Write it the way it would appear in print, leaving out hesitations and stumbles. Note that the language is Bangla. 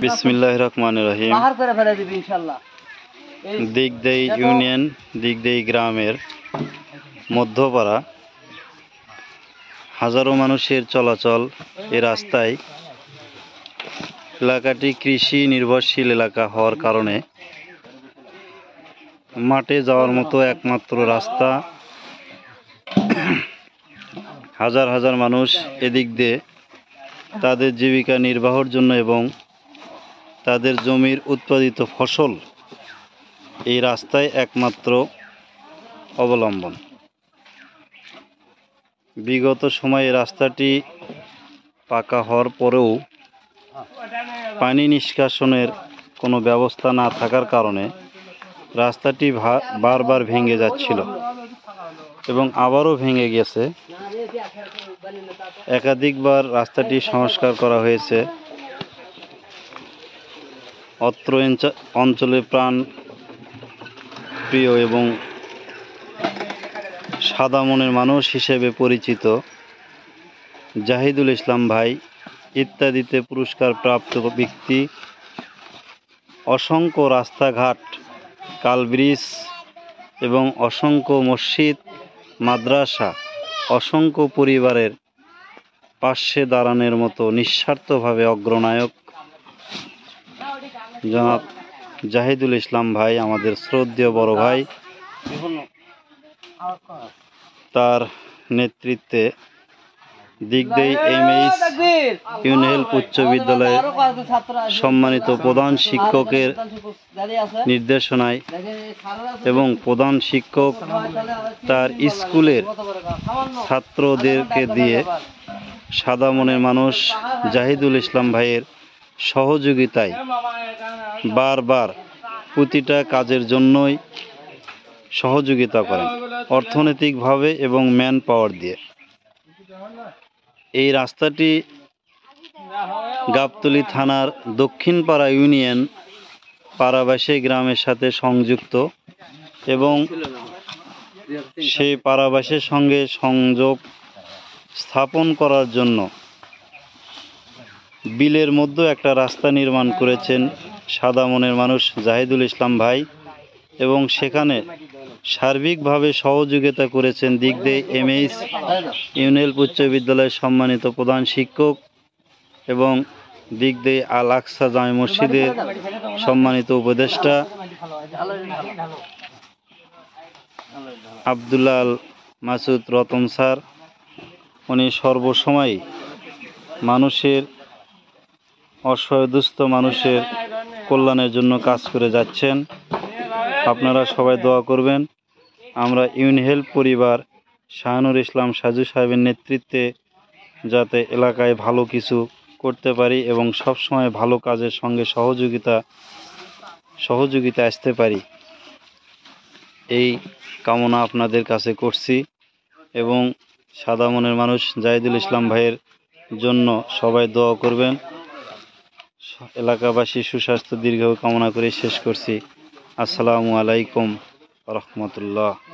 বিসমিল্লাহির রহমানির রহিম। দিগদেই ইউনিয়ন দিগদেই গ্রামের মধ্যপাড়া, হাজারো মানুষের চলাচল এ রাস্তায়। এলাকাটি কৃষি নির্ভরশীল এলাকা হওয়ার কারণে মাঠে যাওয়ার মতো একমাত্র রাস্তা। হাজার হাজার মানুষ এদিক দিয়ে তাদের জীবিকা নির্বাহের জন্য এবং তাদের জমির উৎপাদিত ফসল এই রাস্তায় একমাত্র অবলম্বন। বিগত সময়ে রাস্তাটি পাকা হওয়ার পরেও পানি নিষ্কাশনের কোনো ব্যবস্থা না থাকার কারণে রাস্তাটি বারবার ভেঙে যাচ্ছিল এবং আবারও ভেঙে গেছে। একাধিকবার রাস্তাটি সংস্কার করা হয়েছে। অত্র অঞ্চলে প্রাণ প্রিয় এবং সাদা মনের মানুষ হিসেবে পরিচিত জাহিদুল ইসলাম ভাই ইত্যাদিতে পুরস্কার প্রাপ্ত ব্যক্তি, অসংখ্য রাস্তাঘাট, কালব্রিজ এবং অসংখ্য মসজিদ, মাদ্রাসা, অসংখ্য পরিবারের পাশে দাঁড়ানোর মতো নিঃস্বার্থভাবে অগ্রনায়ক জনাব জাহিদুল ইসলাম ভাই, আমাদের শ্রদ্ধেয় বড় ভাই, তার নেতৃত্বে দিগদেই এমএইচ ইউনিয়ন উচ্চ বিদ্যালয়ের সম্মানিত প্রধান শিক্ষকের নির্দেশনায় এবং প্রধান শিক্ষক তার স্কুলের ছাত্রদেরকে দিয়ে সাদা মনের মানুষ জাহিদুল ইসলাম ভাইয়ের সহযোগিতায় বারবার প্রতিটা কাজের জন্যই সহযোগিতা করেন, অর্থনৈতিকভাবে এবং ম্যান পাওয়ার দিয়ে। এই রাস্তাটি গাবতলী থানার দক্ষিণপাড়া ইউনিয়ন পাড়াবাসী গ্রামের সাথে সংযুক্ত এবং সেই পাড়াবাসীর সঙ্গে সংযোগ স্থাপন করার জন্য বিলের মধ্যে একটা রাস্তা নির্মাণ করেছেন সাদা মনের মানুষ জাহিদুল ইসলাম ভাই, এবং সেখানে সার্বিকভাবে সহযোগিতা করেছেন দিগদেই এমএইচ ইউনিয়ন উচ্চ বিদ্যালয়ের সম্মানিত প্রধান শিক্ষক এবং দিগদেই আল আকসা জামে মসজিদের সম্মানিত উপদেষ্টা আব্দুল্লাহ আল মাসুদ রতন স্যার। উনি সর্বসময় মানুষের, অসহায় দুস্থ মানুষের কল্যাণের জন্য কাজ করে যাচ্ছেন। আপনারা সবাই দোয়া করবেন আমরা ইউনিহেল্প পরিবার শাহানুর ইসলাম সাজু সাহেবের নেতৃত্বে যাতে এলাকায় ভালো কিছু করতে পারি এবং সবসময় ভালো কাজের সঙ্গে সহযোগিতা আসতে পারি, এই কামনা আপনাদের কাছে করছি। এবং সাদা মনের মানুষ জাহিদুল ইসলাম ভাইয়ের জন্য সবাই দোয়া করবেন। এলাকাবাসী সুস্বাস্থ্য দীর্ঘ কামনা করে শেষ করছি। আসসালামু আলাইকুম রহমতুল্লাহ।